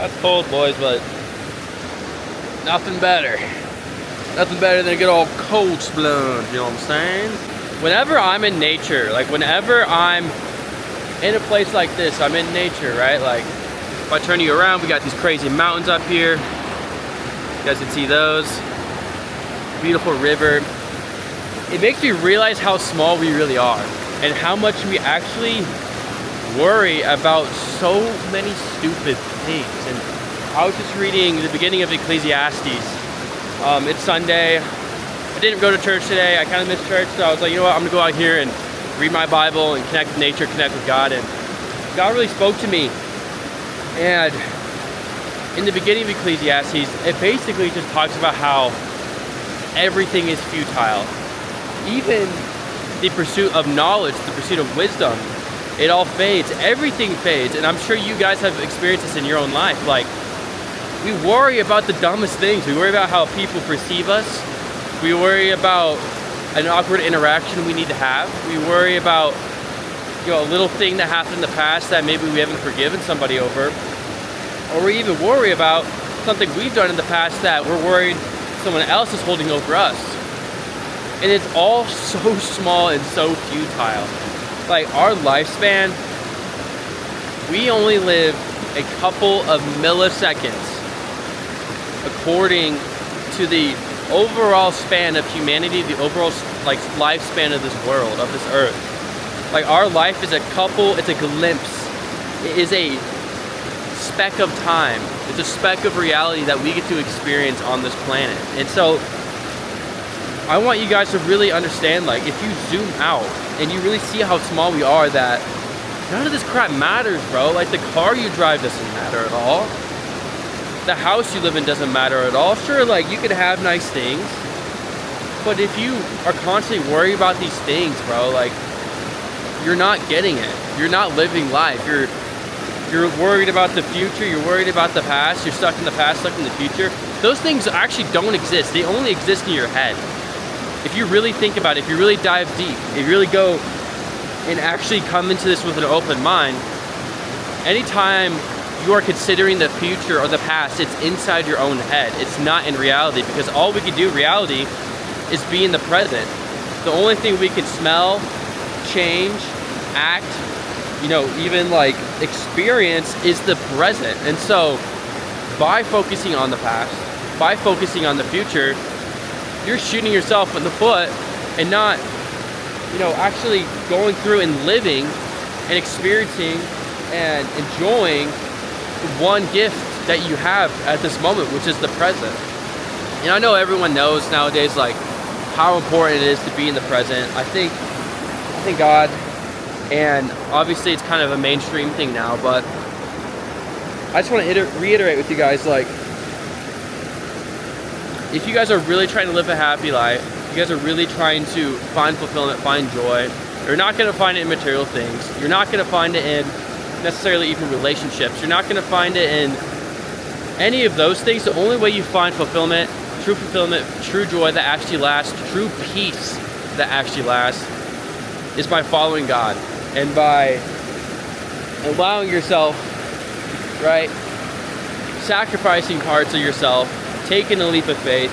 That's cold, boys, but nothing better. Nothing better than a good old cold splunge, you know what I'm saying? Whenever I'm in nature, like whenever I'm in a place like this, I'm in nature, right? Like if I turn you around, we got these crazy mountains up here. You guys can see those. Beautiful river. It makes me realize how small we really are and how much we actually worry about so many stupid things. And I was just reading the beginning of Ecclesiastes. It's Sunday. I didn't go to church today. I kind of missed church, so I was like, you know what, I'm gonna go out here and read my Bible and connect with nature, connect with God. And God really spoke to me. And in the beginning of Ecclesiastes, it basically just talks about how everything is futile. Even the pursuit of knowledge, the pursuit of wisdom, it all fades. Everything fades. And I'm sure you guys have experienced this in your own life. Like, we worry about the dumbest things. We worry about how people perceive us. We worry about an awkward interaction we need to have. We worry about, a little thing that happened in the past that maybe we haven't forgiven somebody over. Or we even worry about something we've done in the past that we're worried someone else is holding over us. And it's all so small and so futile. Like, our lifespan, we only live a couple of milliseconds according to the overall span of humanity, the overall lifespan of this world, of this earth. Like, our life is it's a glimpse. It is a speck of time. It's a speck of reality that we get to experience on this planet. And so I want you guys to really understand, like, if you zoom out and you really see how small we are, that none of this crap matters, bro. Like, the car you drive doesn't matter at all. The house you live in doesn't matter at all. Sure, like, you could have nice things, but if you are constantly worried about these things, bro, like, you're not getting it. You're not living life. You're worried about the future. You're worried about the past. You're stuck in the past, stuck in the future. Those things actually don't exist. They only exist in your head. If you really think about it, if you really dive deep, if you really go and actually come into this with an open mind, anytime you are considering the future or the past, it's inside your own head. It's not in reality, because all we can do in reality is be in the present. The only thing we can smell, change, act, even like experience is the present. And so by focusing on the past, by focusing on the future, you're shooting yourself in the foot and not, actually going through and living and experiencing and enjoying the one gift that you have at this moment, which is the present. And I know everyone knows nowadays, like, how important it is to be in the present. I think God, and obviously it's kind of a mainstream thing now, but I just want to reiterate with you guys, like, if you guys are really trying to live a happy life, you guys are really trying to find fulfillment, find joy, you're not going to find it in material things. You're not going to find it in necessarily even relationships. You're not going to find it in any of those things. The only way you find fulfillment, true joy that actually lasts, true peace that actually lasts, is by following God and by allowing yourself, right, sacrificing parts of yourself, taking a leap of faith,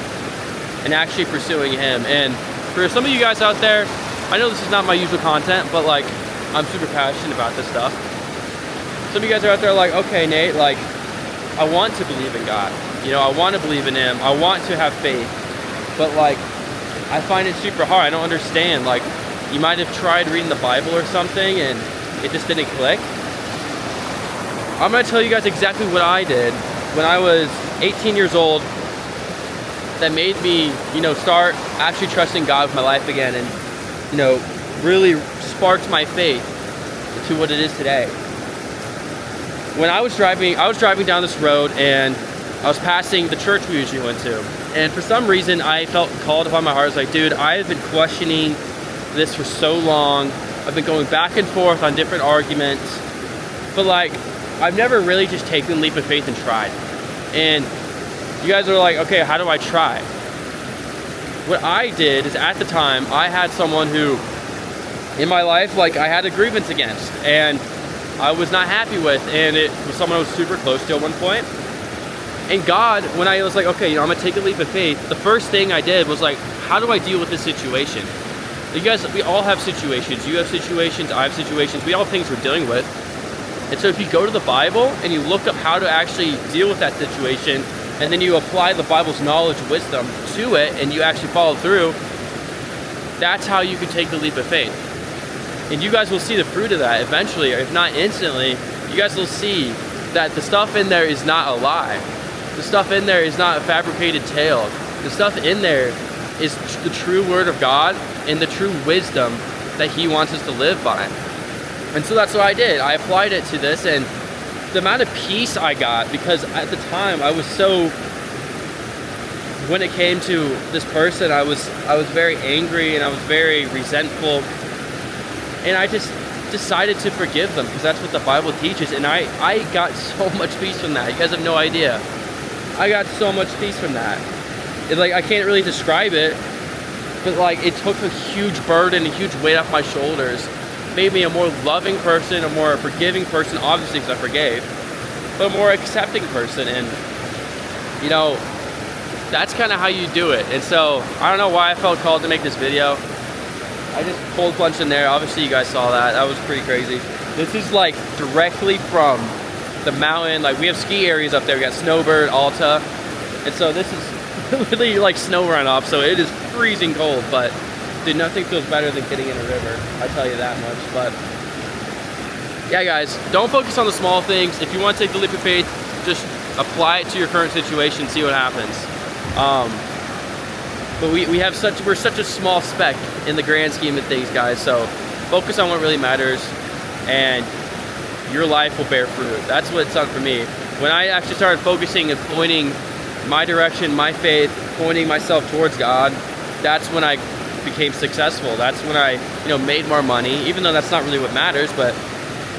and actually pursuing Him. And for some of you guys out there, I know this is not my usual content, but like, I'm super passionate about this stuff. Some of you guys are out there like, okay, Nate, like, I want to believe in God. I want to believe in Him. I want to have faith. But like, I find it super hard. I don't understand. Like, you might have tried reading the Bible or something and it just didn't click. I'm going to tell you guys exactly what I did when I was 18 years old that made me, start actually trusting God with my life again, and, really sparked my faith to what it is today. When I was driving down this road, and I was passing the church we usually went to. And for some reason, I felt called upon my heart. I was like, dude, I have been questioning this for so long. I've been going back and forth on different arguments. But like, I've never really just taken the leap of faith and tried. And you guys are like, okay, how do I try? What I did is, at the time, I had someone who, in my life, like, I had a grievance against, and I was not happy with, and it was someone I was super close to at one point. And God, when I was like, okay, you know, I'm gonna take a leap of faith, the first thing I did was like, how do I deal with this situation? You guys, we all have situations. You have situations, I have situations. We all have things we're dealing with. And so if you go to the Bible and you look up how to actually deal with that situation, and then you apply the Bible's knowledge, wisdom to it, and you actually follow through, that's how you can take the leap of faith. And you guys will see the fruit of that eventually, or if not instantly. You guys will see that the stuff in there is not a lie. The stuff in there is not a fabricated tale. The stuff in there is the true word of God and the true wisdom that he wants us to live by. And so that's what I did. I applied it to this, and the amount of peace I got, because at the time I was so, when it came to this person, I was very angry and I was very resentful, and I just decided to forgive them because that's what the Bible teaches. And I got so much peace from that. You guys have no idea. I got so much peace from that. Like, I can't really describe it, but like, it took a huge burden, a huge weight off my shoulders. Made me a more loving person, a more forgiving person, obviously because I forgave, but a more accepting person. And you know, that's kind of how you do it. And so I don't know why I felt called to make this video. I just cold plunged in there. Obviously you guys saw that. That was pretty crazy. This is like directly from the mountain. Like, we have ski areas up there. We got Snowbird, Alta, and so this is really like snow runoff. So it is freezing cold, but dude, nothing feels better than getting in a river. I tell you that much. But yeah, guys, don't focus on the small things. If you want to take the leap of faith, just apply it to your current situation, see what happens. But we're such a small speck in the grand scheme of things, guys. So focus on what really matters, and your life will bear fruit. That's what it's done for me. When I actually started focusing and pointing my direction, my faith, pointing myself towards God, that's when I became successful. That's when I, you know, made more money, even though that's not really what matters. But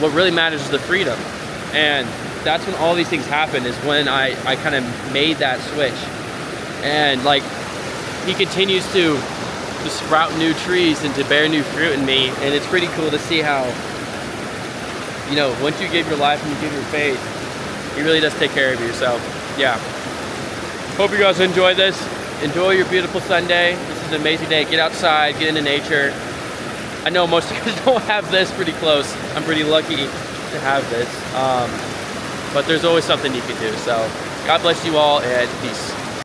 what really matters is the freedom. And that's when all these things happen, is when I kind of made that switch. And like, he continues to sprout new trees and to bear new fruit in me. And it's pretty cool to see how, you know, once you give your life and you give your faith, he really does take care of you. So yeah, hope you guys enjoy this. Enjoy your beautiful Sunday. This is an amazing day. Get outside, get into nature. I know most of you guys don't have this pretty close. I'm pretty lucky to have this. But there's always something you can do. So God bless you all, and peace.